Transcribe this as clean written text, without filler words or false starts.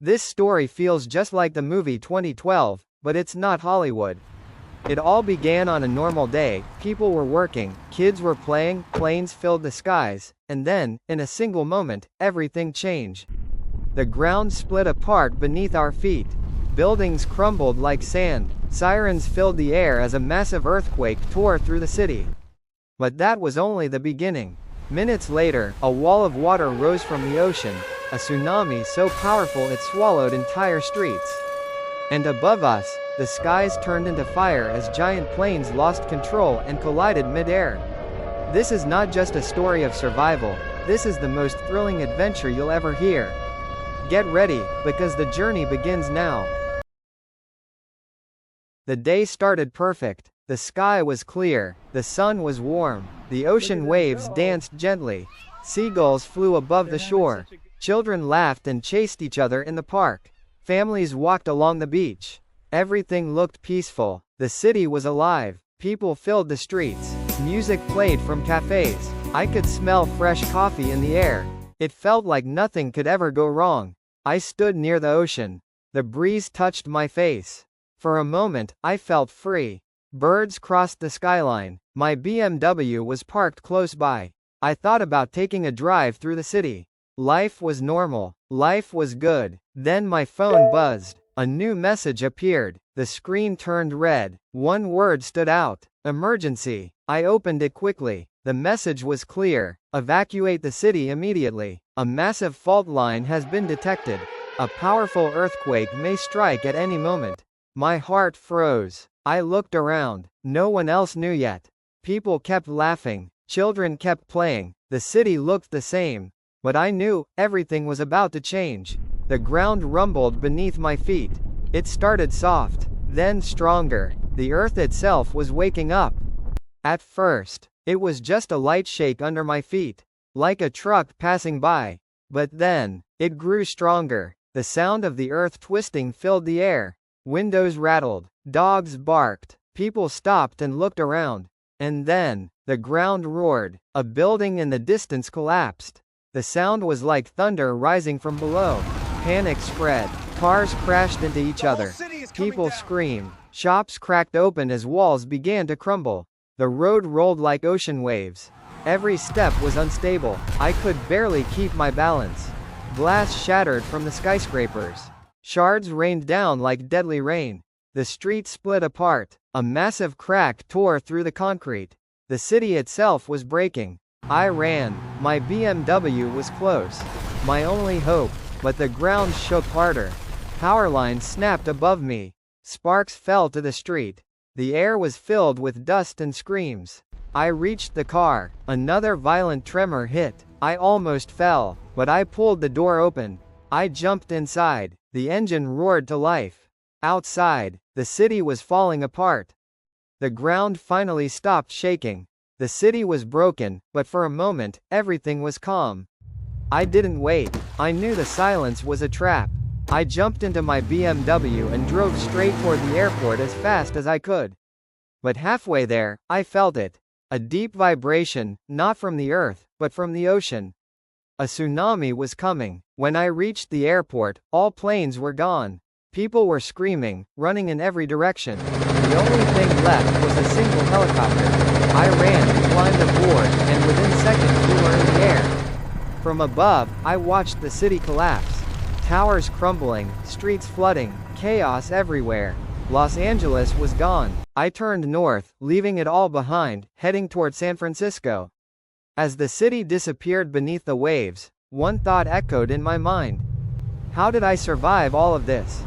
This story feels just like the movie 2012, but it's not Hollywood. It all began on a normal day, people were working, kids were playing, planes filled the skies, and then, in a single moment, everything changed. The ground split apart beneath our feet. Buildings crumbled like sand, sirens filled the air as a massive earthquake tore through the city. But that was only the beginning. Minutes later, a wall of water rose from the ocean, a tsunami so powerful it swallowed entire streets. And above us, the skies turned into fire as giant planes lost control and collided mid-air. This is not just a story of survival, this is the most thrilling adventure you'll ever hear. Get ready, because the journey begins now. The day started perfect. The sky was clear, the sun was warm, the ocean waves danced gently, seagulls flew above the shore, children laughed and chased each other in the park, families walked along the beach. Everything looked peaceful, the city was alive, people filled the streets, music played from cafes, I could smell fresh coffee in the air. It felt like nothing could ever go wrong. I stood near the ocean. The breeze touched my face. For a moment, I felt free. Birds crossed the skyline. My BMW was parked close by. I thought about taking a drive through the city. Life was normal. Life was good. Then my phone buzzed. A new message appeared. The screen turned red. One word stood out. Emergency. I opened it quickly. The message was clear. Evacuate the city immediately. A massive fault line has been detected. A powerful earthquake may strike at any moment. My heart froze. I looked around. No one else knew yet. People kept laughing. Children kept playing. The city looked the same. But I knew, everything was about to change. The ground rumbled beneath my feet. It started soft, then stronger. The earth itself was waking up. At first, it was just a light shake under my feet, like a truck passing by. But then, it grew stronger. The sound of the earth twisting filled the air. Windows rattled. Dogs barked. People stopped and looked around. And then, the ground roared. A building in the distance collapsed. The sound was like thunder rising from below. Panic spread. Cars crashed into each other. People screamed. Shops cracked open as walls began to crumble. The road rolled like ocean waves. Every step was unstable. I could barely keep my balance. Glass shattered from the skyscrapers. Shards rained down like deadly rain. The street split apart. A massive crack tore through the concrete. The city itself was breaking. I ran. My BMW was close. My only hope. But the ground shook harder. Power lines snapped above me. Sparks fell to the street. The air was filled with dust and screams. I reached the car. Another violent tremor hit. I almost fell, but I pulled the door open. I jumped inside. The engine roared to life. Outside, the city was falling apart. The ground finally stopped shaking. The city was broken, but for a moment, everything was calm. I didn't wait. I knew the silence was a trap. I jumped into my BMW and drove straight toward the airport as fast as I could. But halfway there, I felt it. A deep vibration, not from the earth, but from the ocean. A tsunami was coming. When I reached the airport, all planes were gone. People were screaming, running in every direction. The only thing left was a single helicopter. I ran, climbed aboard, and within seconds we were in the air. From above, I watched the city collapse. Towers crumbling, streets flooding, chaos everywhere. Los Angeles was gone. I turned north, leaving it all behind, heading toward San Francisco. As the city disappeared beneath the waves, one thought echoed in my mind. How did I survive all of this?